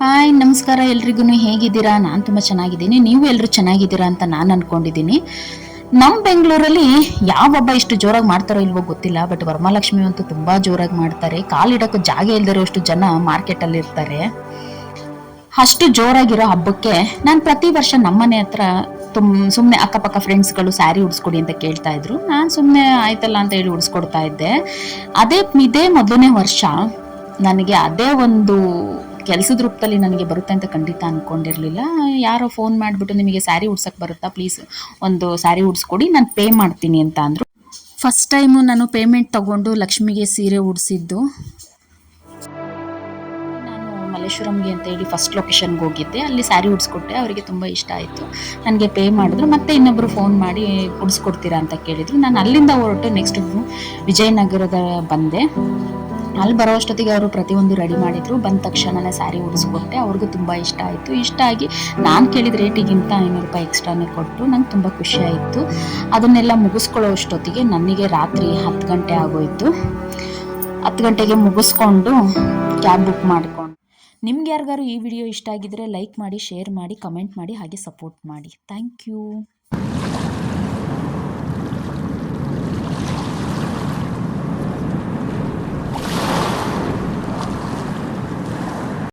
Hi ನಮಸ್ಕಾರ ಎಲ್ರಿಗೂ, ಹೇಗಿದ್ದೀರಾ? ನಾನು ತುಂಬ ಚೆನ್ನಾಗಿದ್ದೀನಿ. ನೀವು ಎಲ್ಲರೂ ಚೆನ್ನಾಗಿದ್ದೀರಾ ಅಂತ ನಾನು ಅನ್ಕೊಂಡಿದ್ದೀನಿ. ನಮ್ಮ ಬೆಂಗಳೂರಲ್ಲಿ ಯಾವ ಹಬ್ಬ ಇಷ್ಟು ಜೋರಾಗಿ ಮಾಡ್ತಾರೋ ಇಲ್ವೋ ಗೊತ್ತಿಲ್ಲ, ಬಟ್ ವರಮಹಾಲಕ್ಷ್ಮಿ ಅಂತೂ ತುಂಬಾ ಜೋರಾಗಿ ಮಾಡ್ತಾರೆ. ಕಾಲಿಡಕ್ಕೂ ಜಾಗ ಇಲ್ದಿರೋಷ್ಟು ಜನ ಮಾರ್ಕೆಟಲ್ಲಿ ಇರ್ತಾರೆ. ಅಷ್ಟು ಜೋರಾಗಿರೋ ಹಬ್ಬಕ್ಕೆ ನಾನು ಪ್ರತಿ ವರ್ಷ ನಮ್ಮನೆ ಹತ್ರ ಸುಮ್ಮನೆ ಅಕ್ಕಪಕ್ಕ ಫ್ರೆಂಡ್ಸ್ಗಳು ಸ್ಯಾರಿ ಉಡ್ಸ್ಕೊಡಿ ಅಂತ ಕೇಳ್ತಾ ಇದ್ರು. ನಾನು ಸುಮ್ಮನೆ ಆಯ್ತಲ್ಲ ಅಂತ ಹೇಳಿ ಉಡ್ಸ್ಕೊಡ್ತಾ ಇದ್ದೆ. ಇದೇ ಮೊದಲನೇ ವರ್ಷ ನನಗೆ ಅದೇ ಒಂದು ಕೆಲಸದ ರೂಪದಲ್ಲಿ ನನಗೆ ಬರುತ್ತೆ ಅಂತ ಖಂಡಿತ ಅನ್ಕೊಂಡಿರ್ಲಿಲ್ಲ. ಯಾರೋ ಫೋನ್ ಮಾಡಿಬಿಟ್ಟು ನಿಮಗೆ ಸ್ಯಾರಿ ಉಡ್ಸಕ್ಕೆ ಬರುತ್ತಾ, ಪ್ಲೀಸ್ ಒಂದು ಸ್ಯಾರಿ ಉಡ್ಸ್ಕೊಡಿ, ನಾನು ಪೇ ಮಾಡ್ತೀನಿ ಅಂತ ಅಂದರು. ಫಸ್ಟ್ ಟೈಮು ನಾನು ಪೇಮೆಂಟ್ ತಗೊಂಡು ಲಕ್ಷ್ಮಿಗೆ ಸೀರೆ ಉಡಿಸಿದ್ದು ಮಲ್ಲೇಶ್ವರಂಗೆ ಅಂತ ಹೇಳಿ ಫಸ್ಟ್ ಲೊಕೇಶನ್ಗೆ ಹೋಗಿದ್ದೆ. ಅಲ್ಲಿ ಸ್ಯಾರಿ ಉಡ್ಸ್ಕೊಟ್ಟೆ, ಅವರಿಗೆ ತುಂಬ ಇಷ್ಟ ಆಯಿತು. ನನಗೆ ಪೇ ಮಾಡಿದ್ರು. ಮತ್ತೆ ಇನ್ನೊಬ್ಬರು ಫೋನ್ ಮಾಡಿ ಉಡಿಸ್ಕೊಡ್ತೀರಾ ಅಂತ ಕೇಳಿದರು. ನಾನು ಅಲ್ಲಿಂದ ಹೊರಟು ನೆಕ್ಸ್ಟ್ ವಿಜಯನಗರದ ಬಂದೆ. ಅಲ್ಲಿ ಬರೋ ಅಷ್ಟೊತ್ತಿಗೆ ಅವರು ಪ್ರತಿಯೊಂದು ರೆಡಿ ಮಾಡಿದ್ರು. ಬಂದ ತಕ್ಷಣನೇ ಸ್ಯಾರಿ ಉಡಿಸ್ಕೊಟ್ಟೆ. ಅವ್ರಿಗೂ ತುಂಬ ಇಷ್ಟ ಆಯಿತು. ಇಷ್ಟ ಆಗಿ ನಾನು ಕೇಳಿದ ರೇಟಿಗಿಂತ 500 ರೂಪಾಯಿ ಎಕ್ಸ್ಟ್ರಾನೇ ಕೊಟ್ಟರು. ನಂಗೆ ತುಂಬ ಖುಷಿ ಆಯಿತು. ಅದನ್ನೆಲ್ಲ ಮುಗಿಸ್ಕೊಳ್ಳೋ ಅಷ್ಟೊತ್ತಿಗೆ ನನಗೆ ರಾತ್ರಿ 10 ಗಂಟೆ ಆಗೋಯಿತು. 10 ಗಂಟೆಗೆ ಮುಗಿಸ್ಕೊಂಡು ಕ್ಯಾಬ್ ಬುಕ್ ಮಾಡಿಕೊಂಡು. ನಿಮ್ಗೆ ಯಾರಿಗಾರು ಈ ವಿಡಿಯೋ ಇಷ್ಟ ಆಗಿದ್ರೆ ಲೈಕ್ ಮಾಡಿ, ಶೇರ್ ಮಾಡಿ, ಕಮೆಂಟ್ ಮಾಡಿ, ಹಾಗೆ ಸಪೋರ್ಟ್ ಮಾಡಿ. Thank you.